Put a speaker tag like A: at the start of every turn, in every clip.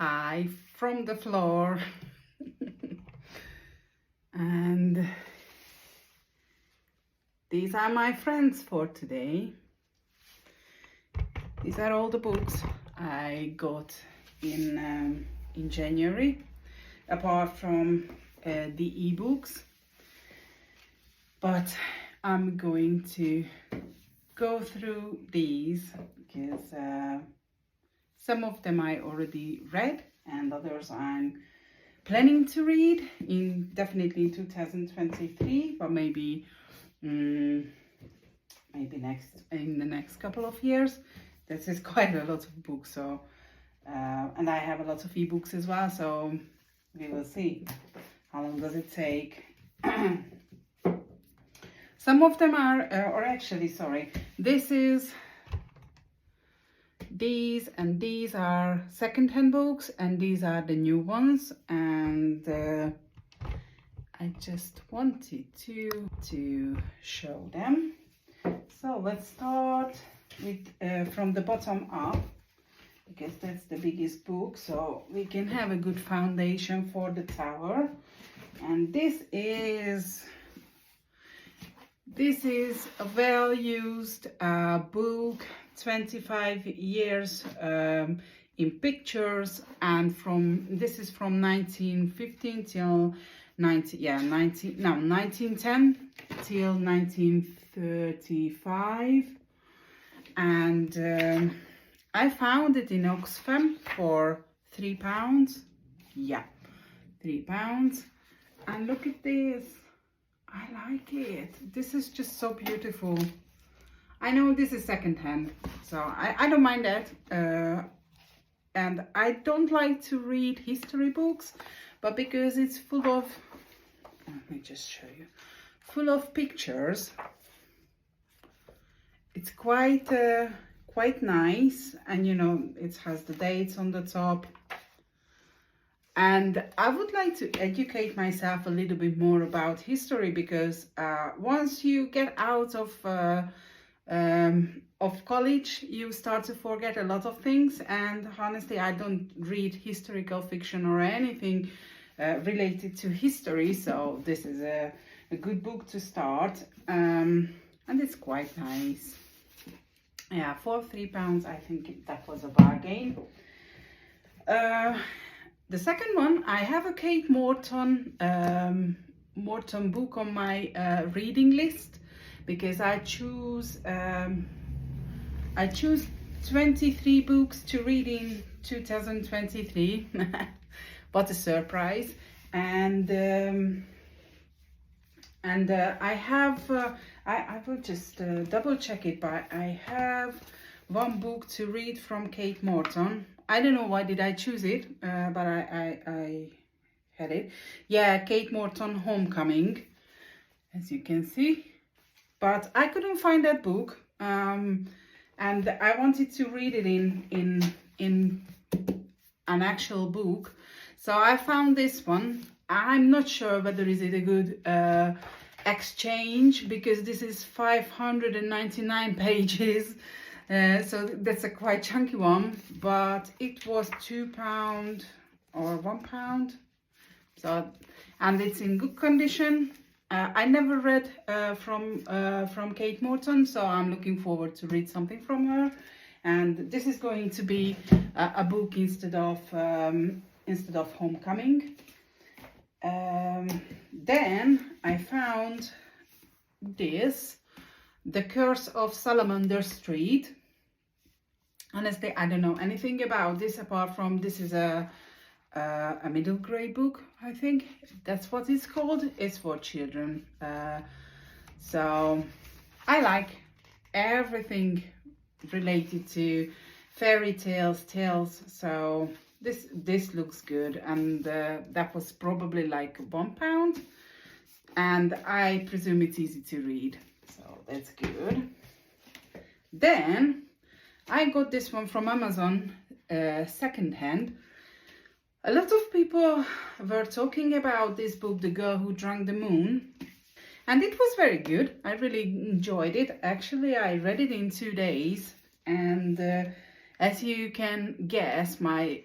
A: Hi from the floor. And these are my friends for today. These are all the books I got in January, apart from the ebooks. But I'm going to go through these because some of them I already read and others I'm planning to read definitely in 2023, but maybe in the next couple of years. This is quite a lot of books, so and I have a lot of ebooks as well, so we will see how long does it take. Some of them are or actually sorry, these and these are second-hand books and these are the new ones, and I just wanted to show them. So let's start with from the bottom up, because that's the biggest book, so we can have a good foundation for the tower. And this is a well-used book, 25 years in pictures, and this is from 1915 till 1910 till 1935, and I found it in Oxfam for £3. Yeah, £3. And look at this. I like it. This is just so beautiful. I know this is secondhand, so I don't mind that. And I don't like to read history books, but because it's full of, let me just show you, full of pictures, it's quite nice. And you know, it has the dates on the top. And I would like to educate myself a little bit more about history, because once you get out of college, you start to forget a lot of things. And honestly, I don't read historical fiction or anything related to history, so this is a good book to start, and it's quite nice. Yeah, for £3, I think that was a bargain. The second one, I have a Kate Morton book on my reading list, because I choose 23 books to read in 2023. What a surprise! And I have I will just double check it, but I have one book to read from Kate Morton. I don't know why did I choose it, but I had it. Yeah, Kate Morton Homecoming, as you can see. But I couldn't find that book, and I wanted to read it in an actual book. So I found this one. I'm not sure whether is it a good exchange, because this is 599 pages. So that's a quite chunky one, but it was £2 or £1. So, and it's in good condition. I never read from Kate Morton, so I'm looking forward to read something from her. And this is going to be a book instead of Homecoming. Then I found this, The Curse of Salamander Street. Honestly, I don't know anything about this apart from this is a middle grade book. I think that's what it's called. It's for children. So I like everything related to fairy tales, so this looks good, and that was probably like £1, and I presume it's easy to read, so that's good. Then I got this one from Amazon, secondhand. A lot of people were talking about this book, The Girl Who Drank the Moon, and it was very good. I really enjoyed it. Actually, I read it in 2 days, and As you can guess, my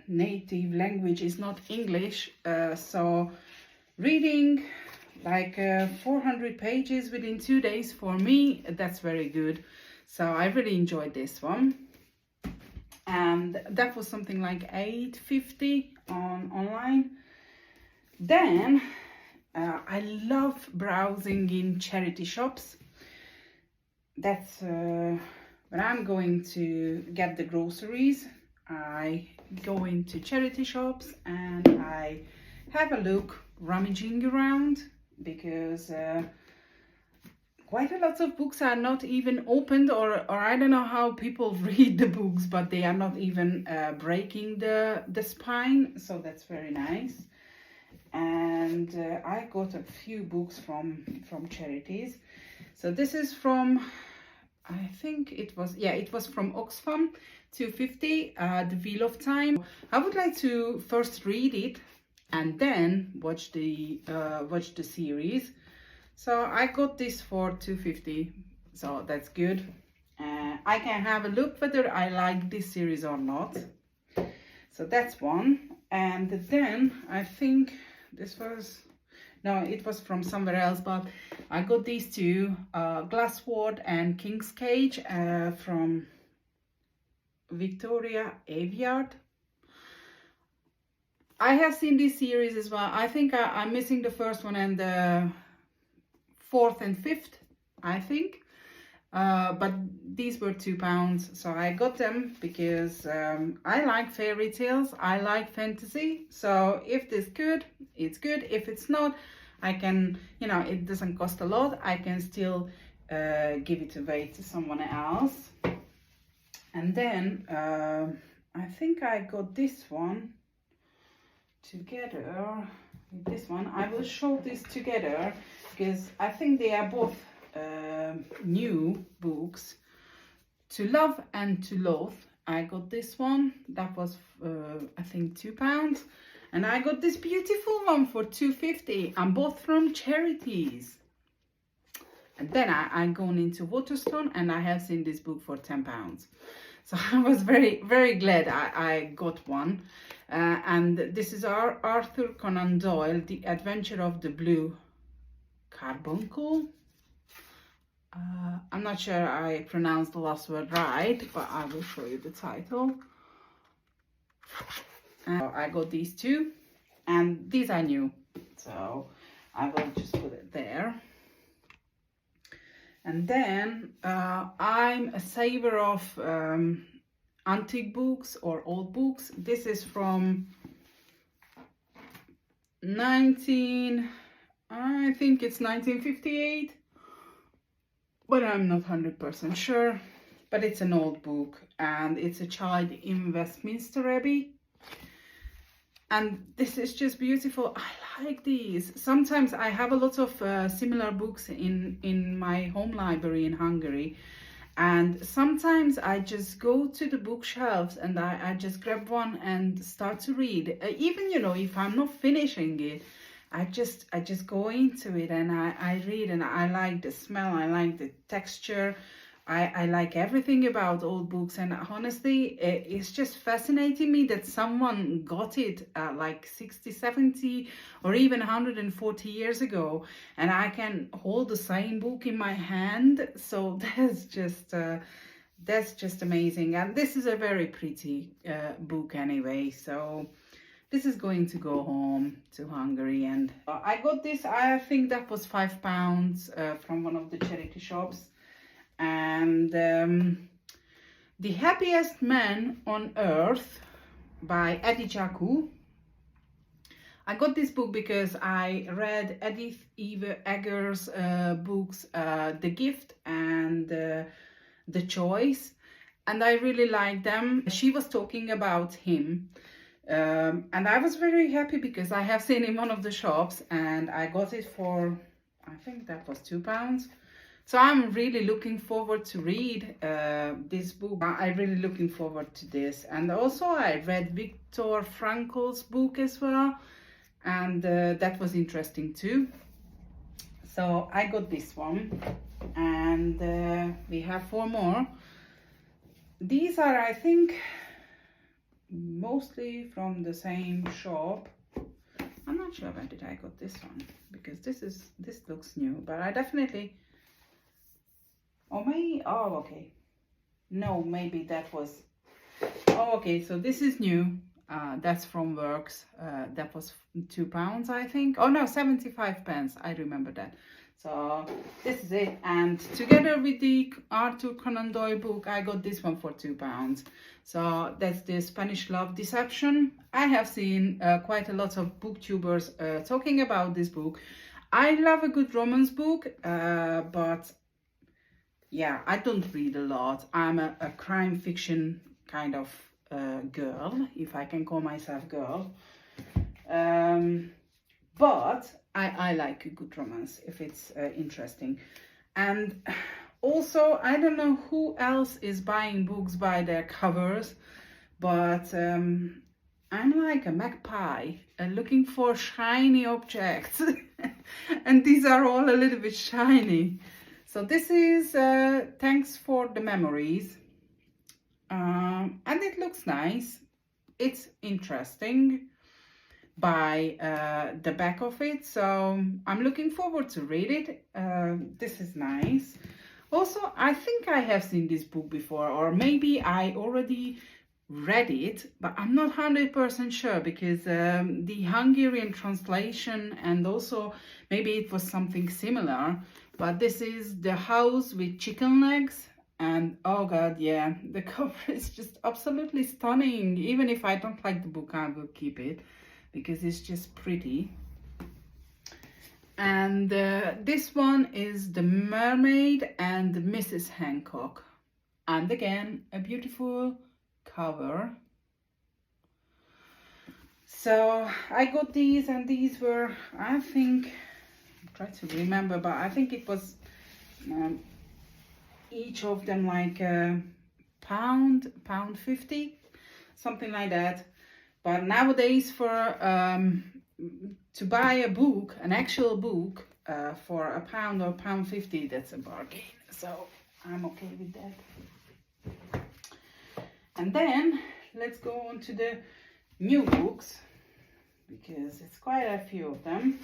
A: native language is not English, so reading like 400 pages within 2 days, for me, that's very good. So I really enjoyed this one. And that was something like $8.50 online. Then I love browsing in charity shops. That's when I'm going to get the groceries, I go into charity shops and I have a look, rummaging around, because quite a lot of books are not even opened, or I don't know how people read the books, but they are not even breaking the spine, so that's very nice. And I got a few books from charities. So this is from, I think it was, yeah, it was from Oxfam, $2.50, The Wheel of Time. I would like to first read it and then watch the series. So I got this for $2.50, so that's good. I can have a look whether I like this series or not. So that's one. And then I think this was, no, it was from somewhere else, but I got these two, Glassword and King's Cage, from Victoria Aveyard. I have seen this series as well. I think I'm missing the first one and the fourth and fifth, I think. But these were £2, so I got them because I like fairy tales, I like fantasy. So if this good, it's good. If it's not, I can, you know, it doesn't cost a lot. I can still give it away to someone else. And then I think I got this one together with this one. I will show this together because I think they are both new books. To Love and to Loathe. I got this one. That was I think £2. And I got this beautiful one for $2.50, and both from charities. And then I gone into Waterstone and I have seen this book for £10. So I was very, very glad I got one. And this is Arthur Conan Doyle, The Adventure of the Blue Carbuncle. I'm not sure I pronounced the last word right, but I will show you the title. I got these two, and these are new, so I will just put it there. And then I'm a saver of antique books or old books. This is from I think it's 1958, but I'm not 100% sure. But it's an old book, and it's A Child in Westminster Abbey. And this is just beautiful. I like these. Sometimes I have a lot of similar books in my home library in Hungary. And sometimes I just go to the bookshelves and I just grab one and start to read. Even, you know, if I'm not finishing it, I just go into it and I read, and I like the smell, I like the texture. I like everything about old books, and honestly, it's just fascinating me that someone got it like 60, 70 or even 140 years ago, and I can hold the same book in my hand. So that's just amazing. And this is a very pretty book anyway, so this is going to go home to Hungary. And I got this, I think that was £5 from one of the charity shops. And The Happiest Man on Earth by Eddie Jaku. I got this book because I read Edith Eva Eger's books, The Gift and The Choice, and I really liked them. She was talking about him, and I was very happy because I have seen in one of the shops, and I got it for, I think that was £2. So I'm really looking forward to read this book. I'm really looking forward to this. And also I read Viktor Frankl's book as well, and that was interesting too. So I got this one, and we have 4 more. these are, I think, mostly from the same shop. I'm not sure where did I got this one, because this looks new, but I definitely, oh maybe, oh okay, no, maybe that was, oh okay, so this is new. That's from Works. That was £2, I think. Oh no, 75 pence. I remember that. So this is it. And together with the Arthur Conan Doyle book, I got this one for £2. So that's the Spanish Love Deception. I have seen quite a lot of booktubers talking about this book. I love a good romance book, but yeah, I don't read a lot. I'm a crime fiction kind of girl, if I can call myself girl, but I like a good romance if it's interesting. And also, I don't know who else is buying books by their covers, but I'm like a magpie looking for shiny objects and these are all a little bit shiny. So this is Thanks for the Memories. And it looks nice. It's interesting by the back of it, so I'm looking forward to read it. This is nice. Also, I think I have seen this book before, or maybe I already read it, but I'm not 100% sure, because the Hungarian translation, and also maybe it was something similar, but this is The House with Chicken Legs. And oh god, yeah, the cover is just absolutely stunning. Even if I don't like the book, I will keep it because it's just pretty. And this one is The Mermaid and Mrs. Hancock. And again, a beautiful cover. So I got these, and these were, I think, I'm trying to remember, but I think it was each of them like £1.50, something like that. But nowadays, for to buy a book, an actual book, for £1 or £1.50, that's a bargain. So I'm okay with that. And then let's go on to the new books, because it's quite a few of them.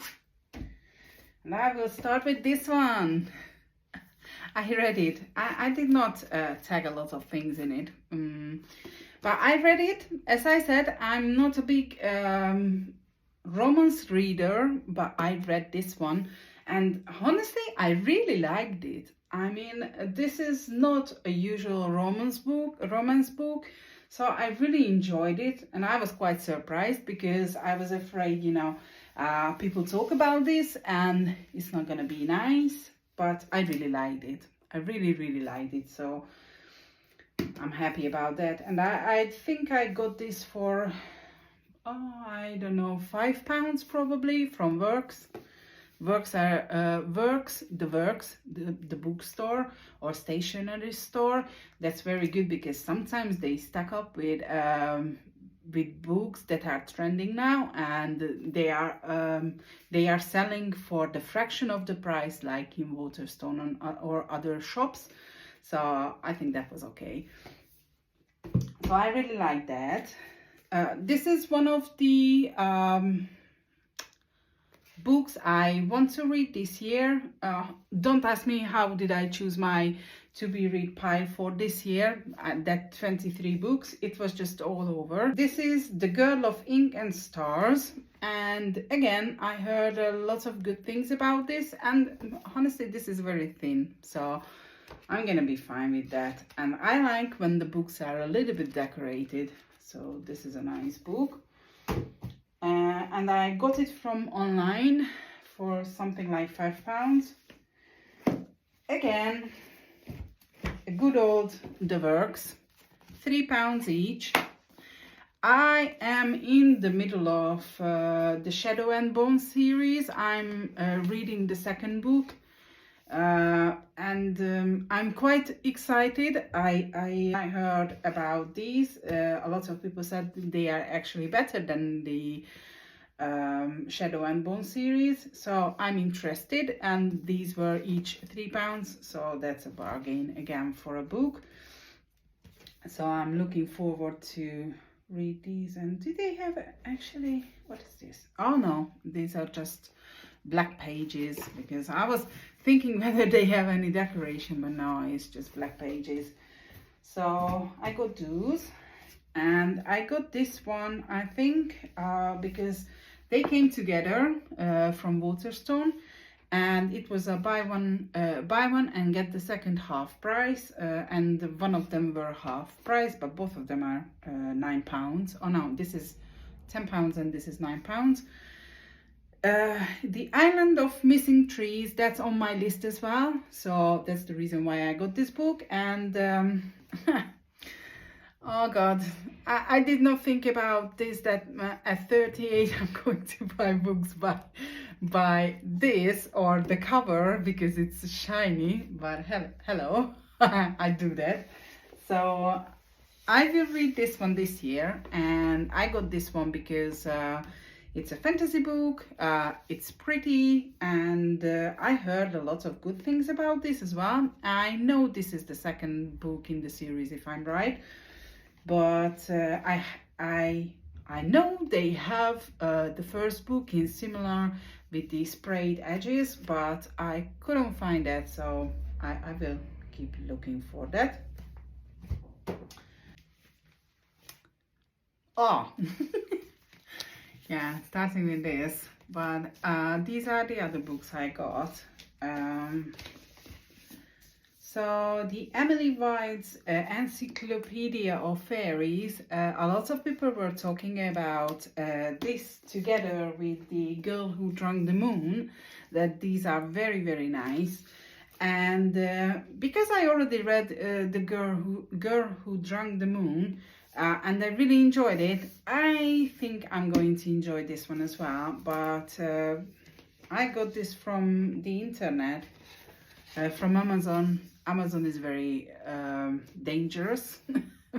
A: And I will start with this one. I read it. I did not tag a lot of things in it, but I read it. As I said, I'm not a big romance reader, but I read this one, and honestly, I really liked it. I mean, this is not a usual romance book, so I really enjoyed it, and I was quite surprised, because I was afraid, you know, people talk about this and it's not gonna be nice. But I really liked it. I really liked it. So I'm happy about that. And I think I got this for, oh, I don't know, £5 probably, from Works. Works are the bookstore or stationery store. That's very good, because sometimes they stack up with books that are trending now, and they are selling for the fraction of the price, like in Waterstone or other shops. So I think that was okay. So I really like that. This is one of the books I want to read this year. Don't ask me how did I choose my to be read pile for this year, that 23 books. It was just all over. This is The Girl of Ink and Stars, and again, I heard a lot of good things about this, and honestly, this is very thin, so I'm gonna be fine with that. And I like when the books are a little bit decorated, so this is a nice book. And I got it from online for something like £5. Again, a good old The Works, £3 each. I am in the middle of the Shadow and Bone series. I'm reading the second book, and I'm quite excited. I heard about these. A lot of people said they are actually better than the Shadow and Bone series, so I'm interested, and these were each £3, so that's a bargain again for a book. So I'm looking forward to read these. And do they have actually, what is this? Oh no, these are just black pages, because I was thinking whether they have any decoration, but no, it's just black pages. So I got those, and I got this one, I think, because they came together from Waterstone, and it was a buy one and get the second half price, and one of them were half price, but both of them are £9. Oh no, this is £10 and this is £9. The Island of Missing Trees, that's on my list as well, so that's the reason why I got this book. And oh god, I did not think about this, that at 38 I'm going to buy books by this or the cover because it's shiny, but hello, I do that. So I will read this one this year, and I got this one because it's a fantasy book, it's pretty, and I heard a lot of good things about this as well. I know this is the second book in the series, if I'm right, but I know they have the first book in similar with the sprayed edges, but I couldn't find that, so I will keep looking for that. Oh. Yeah, starting with this, but these are the other books I got. So the Emily White's Encyclopedia of Fairies, a lot of people were talking about this together with The Girl Who Drank the Moon, that these are very, very nice. And because I already read The Girl Who Drank the Moon, and I really enjoyed it, I think I'm going to enjoy this one as well. But I got this from the internet, from Amazon. Amazon is very dangerous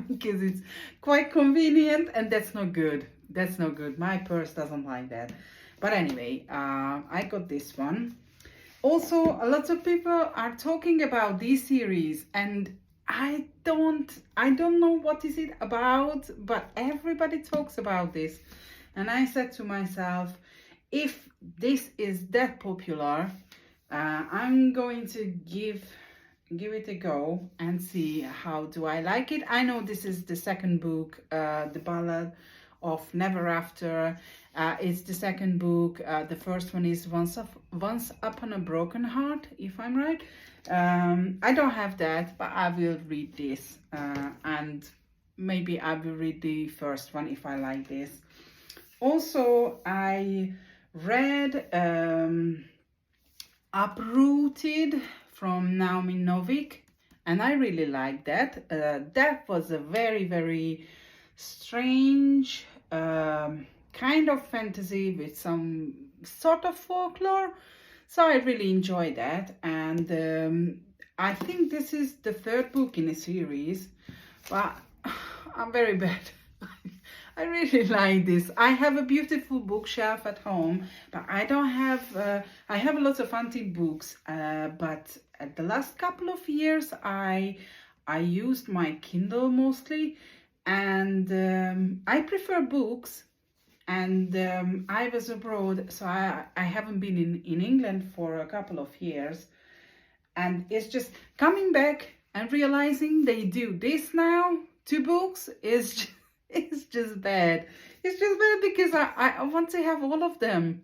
A: because it's quite convenient, and that's not good. That's not good. My purse doesn't like that. But anyway, I got this one. Also, a lot of people are talking about this series, and I don't know what is it about, but everybody talks about this. And I said to myself, if this is that popular, I'm going to give it a go and see how do I like it. I know this is the second book, The Ballad of Never After. It's the second book. The first one is Once Upon a Broken Heart, if I'm right. I don't have that, but I will read this, and maybe I will read the first one if I like this. Also, I read Uprooted from Naomi Novik, and I really like that. That was a very, very strange kind of fantasy with some sort of folklore. So I really enjoyed that, and I think this is the third book in a series, but I'm very bad. I really like this. I have a beautiful bookshelf at home, but I don't have, I have a lot of antique books, but at the last couple of years, I used my Kindle mostly, and I prefer books. And I was abroad, so I haven't been in England for a couple of years, and it's just coming back and realizing they do this now to books is it's just bad. It's just bad because I want to have all of them.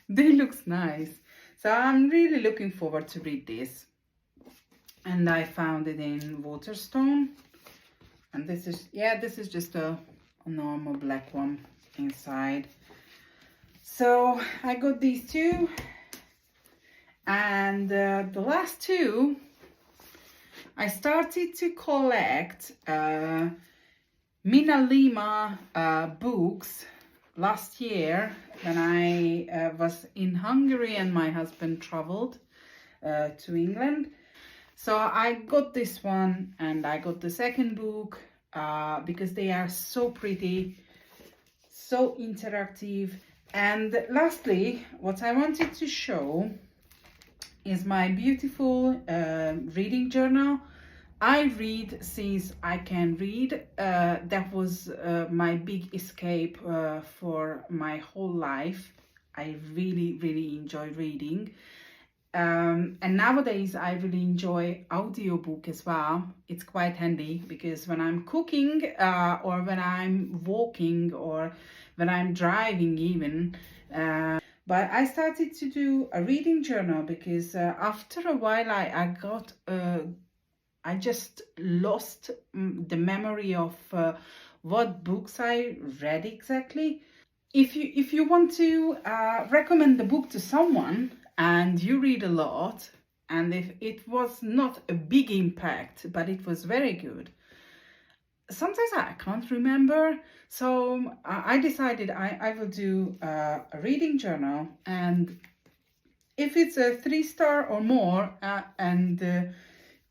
A: They look nice, so I'm really looking forward to read this. And I found it in Waterstone, and this is just a normal black one inside. So I got these two, and the last two I started to collect Mina Lima books last year when I was in Hungary and my husband traveled to England. So I got this one, and I got the second book because they are so pretty, so interactive. And lastly, what I wanted to show is my beautiful reading journal. I read since I can read. That was my big escape for my whole life. I really, really enjoy reading. And nowadays I really enjoy audiobook as well. It's quite handy because when I'm cooking or when I'm walking or when I'm driving even. But I started to do a reading journal because after a while I just lost the memory of what books I read exactly. If you want to recommend the book to someone and you read a lot, and if it was not a big impact but it was very good, sometimes I can't remember. So I decided I will do a reading journal, and if it's a 3-star or more and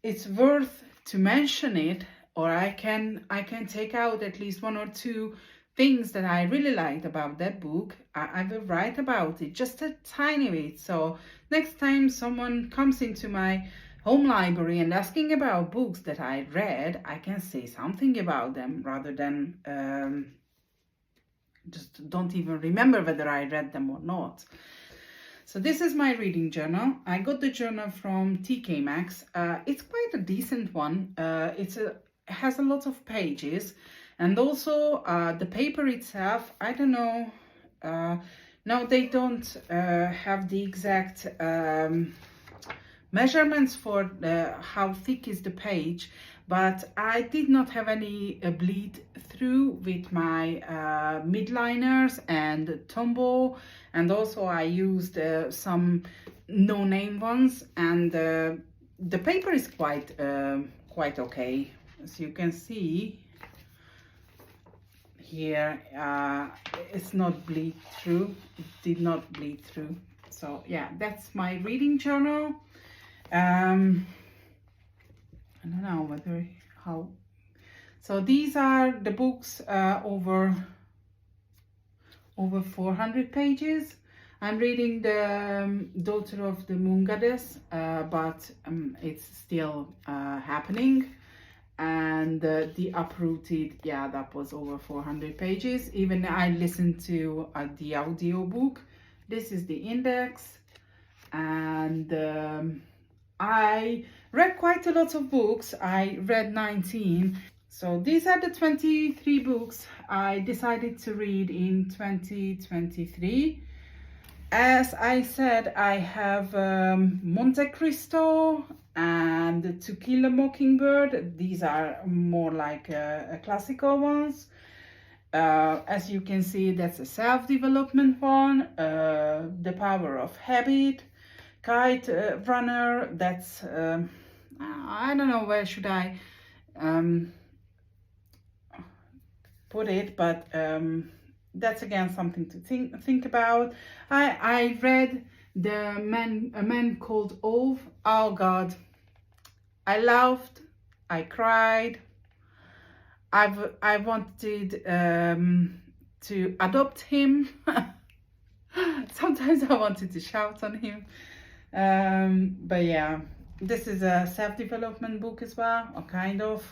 A: it's worth to mention it, or I can take out at least 1 or 2 things that I really liked about that book, I will write about it, just a tiny bit. So next time someone comes into my home library and asking about books that I read, I can say something about them rather than just don't even remember whether I read them or not. So this is my reading journal. I got the journal from TK Maxx. It's quite a decent one. It has a lot of pages, and also the paper itself, I don't know. No, they don't have the exact measurements for how thick is the page, but I did not have any bleed through with my midliners and Tombow, and also I used some no-name ones, and the paper is quite okay. As you can see here, it's not bleed through. It did not bleed through. So yeah, that's my reading journal. I don't know whether how. So these are the books over 400 pages. I'm reading the Daughter of the Moon Goddess, but it's still happening. And the Uprooted, yeah, that was over 400 pages. Even I listened to the audiobook. This is the index, and I read quite a lot of books. I read 19. So these are the 23 books I decided to read in 2023. As I said, I have Monte Cristo and To Kill a Mockingbird. These are more like classical ones. As you can see, that's a self-development one. The Power of Habit. Kite Runner, that's I don't know where should I put it, but that's again something to think about. I read A Man Called Ove. Oh God, I laughed, I cried. I wanted to adopt him. Sometimes I wanted to shout on him. But yeah, this is a self-development book as well, or kind of.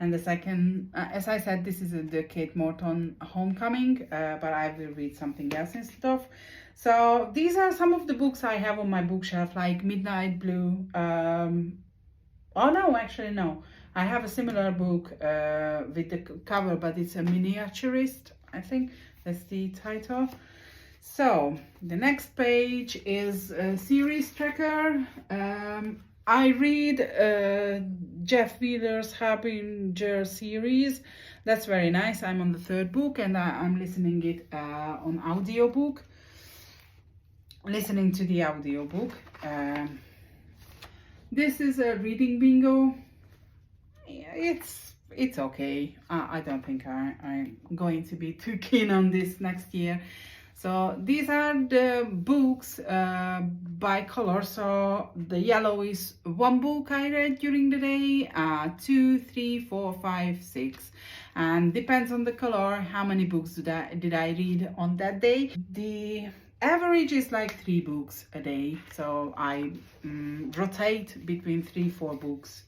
A: And the second, as I said, this is the Kate Morton Homecoming, but I will read something else instead of. So these are some of the books I have on my bookshelf, like Midnight Blue. Oh no, actually no. I have a similar book with the cover, but it's a miniaturist, I think that's the title. So the next page is a series tracker. I read Jeff Wheeler's Harbinger series. That's very nice. I'm on the 3rd book, and I'm listening it on audiobook. Listening to the audiobook. This is a reading bingo. It's okay. I don't think I'm going to be too keen on this next year. So these are the books by color. So the yellow is 1 book I read during the day, 2, 3, 4, 5, 6, and depends on the color how many books did I read on that day. The average is like 3 books a day, so I rotate between 3-4 books.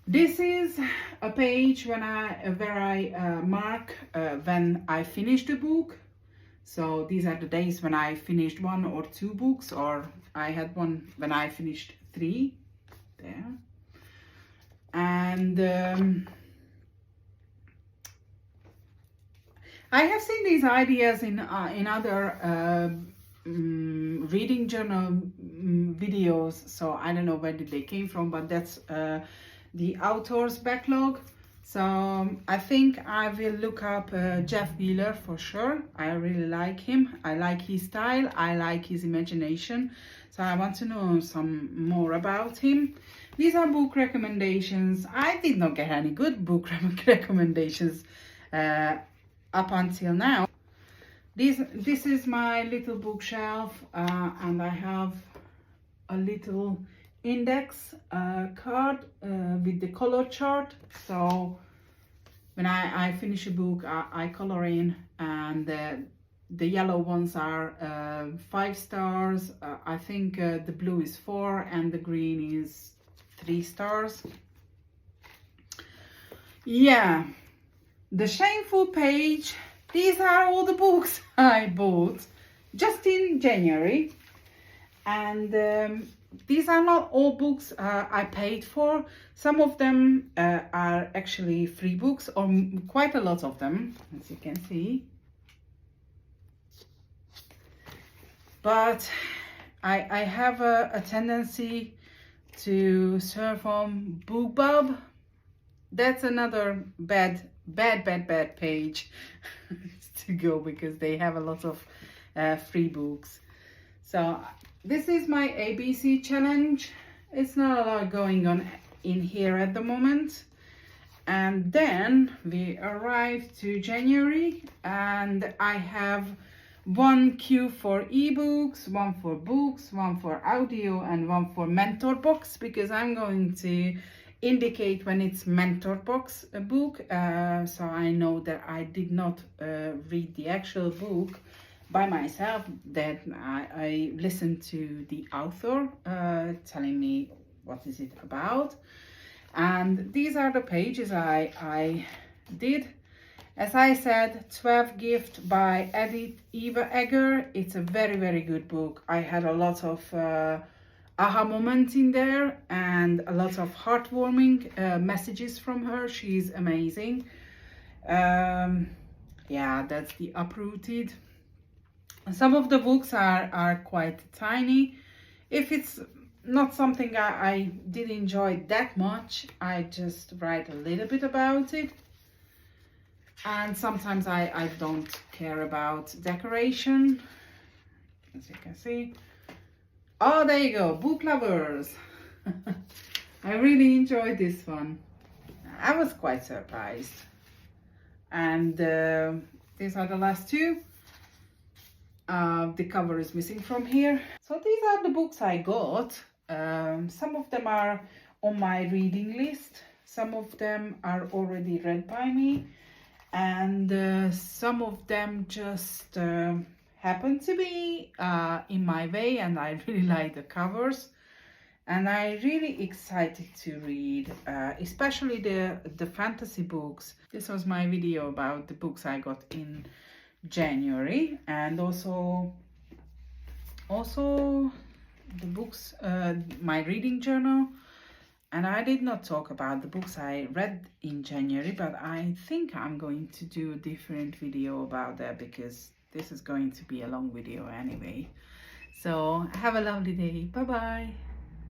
A: This is a page where I mark when I finish the book. So these are the days when I finished 1 or 2 books, or I had one when I finished 3 there. And I have seen these ideas in other reading journal videos, so I don't know where did they came from, but that's the author's backlog. So I think I will look up Jeff Wheeler for sure. I really like him. I like his style. I like his imagination. So I want to know some more about him. These are book recommendations. I did not get any good book recommendations up until now. This is my little bookshelf, and I have a little index card with the color chart. So when I finish a book, I color in, and the yellow ones are 5 stars. I think the blue is 4 and the green is 3 stars. Yeah, the shameful page. These are all the books I bought just in January, and these are not all books I paid for. Some of them are actually free books, or quite a lot of them, as you can see. But I have a tendency to surf on BookBub. That's another bad page to go, because they have a lot of free books. So this is my ABC challenge. It's not a lot going on in here at the moment. And then we arrive to January, and I have 1 queue for ebooks, 1 for books, 1 for audio, and 1 for mentor box, because I'm going to indicate when it's mentor box a book, so I know that I did not read the actual book by myself, that I listened to the author telling me what is it about. And these are the pages I did. As I said, 12 Gift by Edith Eva Eger. It's a very good book. I had a lot of aha moments in there, and a lot of heartwarming messages from her. She's amazing. Yeah, that's the Uprooted. Some of the books are quite tiny. If it's not something I did enjoy that much, I just write a little bit about it. And sometimes I don't care about decoration, as you can see. Oh, there you go, Book Lovers. I really enjoyed this one. I was quite surprised. And these are the last 2. The cover is missing from here. So these are the books I got. Some of them are on my reading list. Some of them are already read by me. And some of them just happen to be in my way, and I really like the covers. And I'm really excited to read, especially the fantasy books. This was my video about the books I got in January, and also the books, my reading journal. And I did not talk about the books I read in January, but I think I'm going to do a different video about that, because this is going to be a long video anyway. So have a lovely day. Bye bye.